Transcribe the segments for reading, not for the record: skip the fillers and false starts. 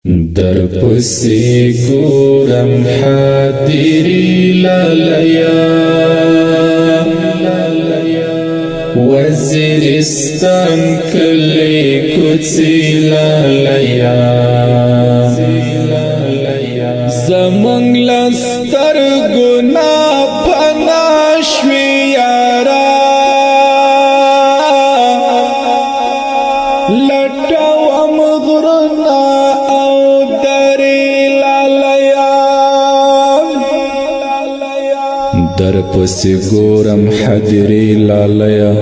در پسی گورم حاضری لالیا وزیرستان کلی کوڅې لالیا زمونږ له سترګو نه پناه شوې یاره لټوم غرونه او درې لالیا در پسې ګورم حاضري لالیا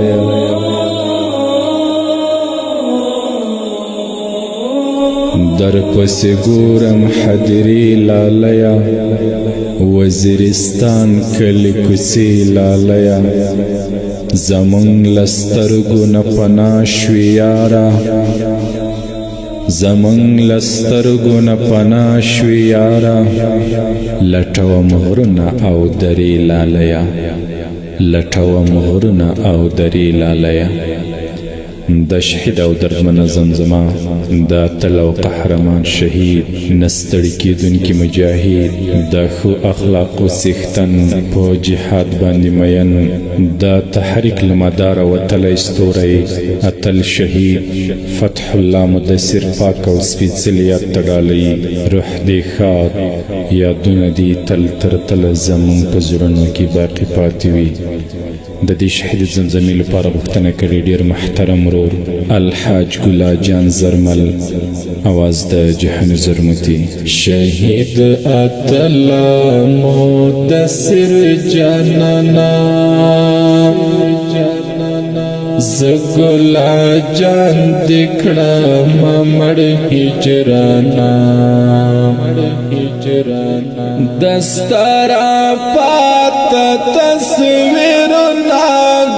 در پسې ګورم حاضري لالیا وزیرستان کلی کوڅې لالیا زمونږ له سترګو نه پناه شوې یاره زمونږ له سترګو نه پناه شوې یاره لټوم غرونه او درې لالیا لټوم غرونه او درې لالیا د شهید او دردمنه زمزمه د اتل او قهرمان شهید نستړي کېدونکي مجاهد د ښو اخلاقو څښتن په جهاد باندې مین د تحریک له مداره وتلی ستوری اتل شهید فتح الله مدثر پاک او سپېڅلي یاد ته ډالۍ روح دې ښاد یادونه دې تل تر تله زموږ په زړونو کې باقي پاتې وي د دې شهید زمزمې لپاره غوښتنه کړې ډېر محترم ورور الحاج ګلا جان زرمل اواز د جهان زرمتي شهید اتل مدثر جانانا زګلا جان دکړه مړ هجرانا دستارا پات تصویرنا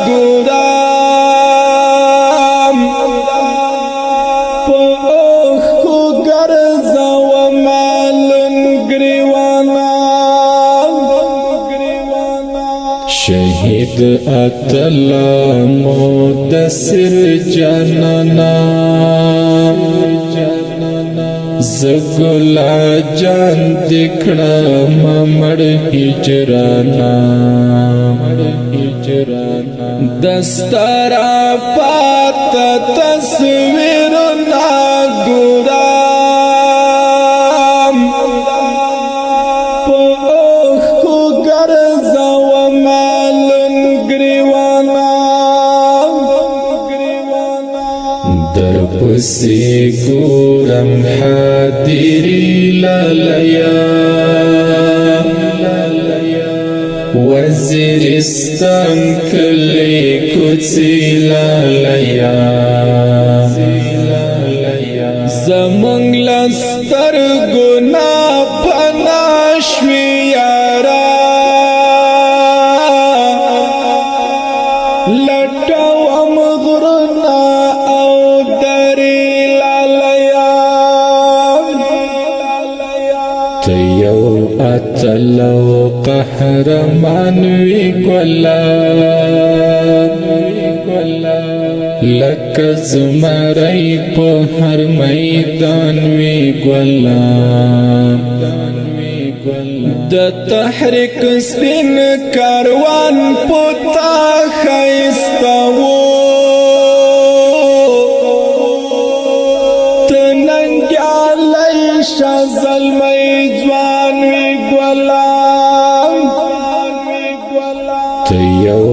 ګورم په اوښکو ګرځوم مالون ګریوانا شهید اتل مدثر جانانا زګلا جان دکړه مړ هجرانا دستارا پات تصویرنا ګورم په اوښکو ګرځوم مالون ګریوانا در پسې ګورم حاضري لالیا وزیرستان کلی کوڅې لالیا زمونږ له سترګو نه پناه شوې یاره لټوم غرونه او درې لالیا ته یو اتل او قهرمان وی ګلا لکه زمری په هر میدان وی ګلا د تحریک سپین کاروان پتا ښایسته وو ته ننګیالی شه زلمی ځوان وی ګلا ته یو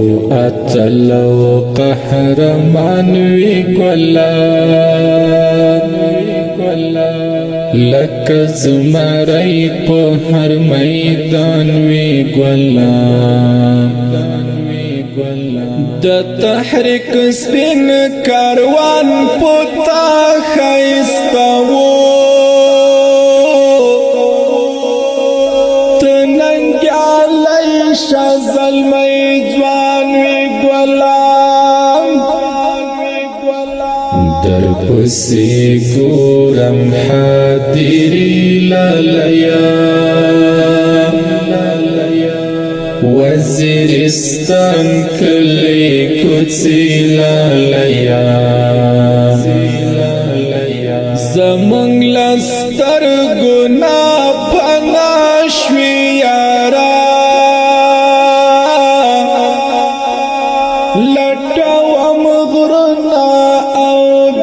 اتل او قهرمان وی ګلا لکه زمری په هر میدان وی ګلا د تحریک سپین کاروان پتا ښایسته وو ته ننګیالی شه زلمی ځوان وی ګلا در پسې ګورم حاضري لالیا وزیرستان کلی کوڅې لالیا زمونږ له سترګو سترګونه پناه شوې یاره لټوم غرونه او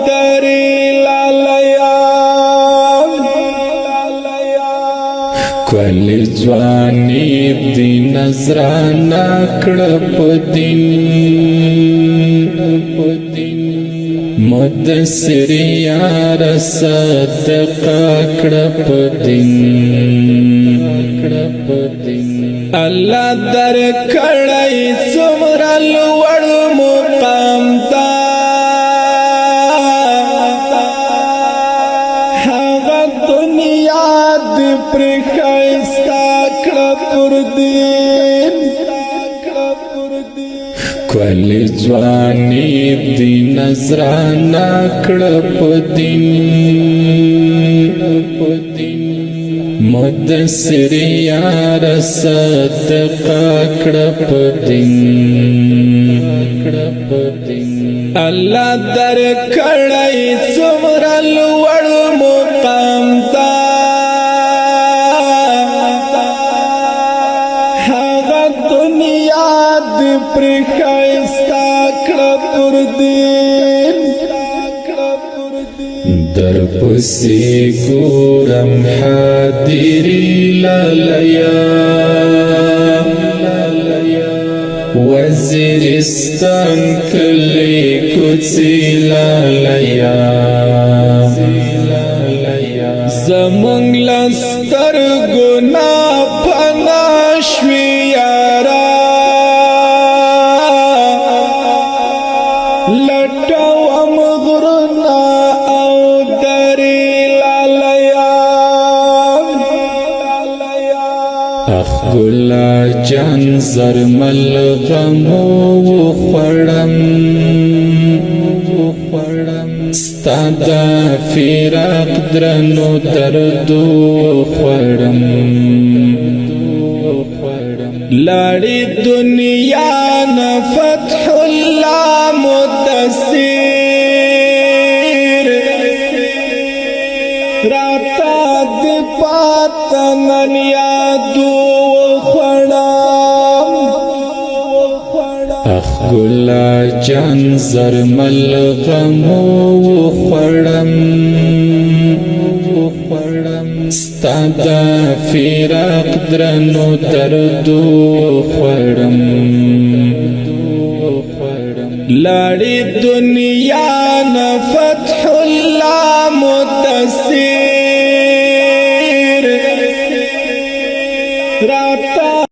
درې لالیا کلی ځواني دې نظرانه کړه په دین مدثر یار صدقه کړه په دین الله در کړی څومره لوړ مقام ته هغه دنیا دې پرې ښایسته کړه پر دین کلی ځواني دې نظرانه کړه په دین مدثر یار صدقه کړه په دین الله در کړی څومره لوړ مقام ته هغه دنیا دې پرې ښایسته کړه پر دین در پسې ګورم حاضري لالیا وزیرستان کلی کوڅې لالیا زمونږ له سترګو نه پناه شوې یاره لټوم غرونه او درې لالیا اخ ګلا جان زرمل غمو وخوړم ستا د فراق درنو دردو وخوړم لاړې دنیا نه فتح الله مدثر راته دې پاته نن یادو وخوړم اخ ګلا جان زرمل غمو وخوړم ستا د فراق درنو دردو وخوړم لاړې دنیا نه فتح الله مدثر راته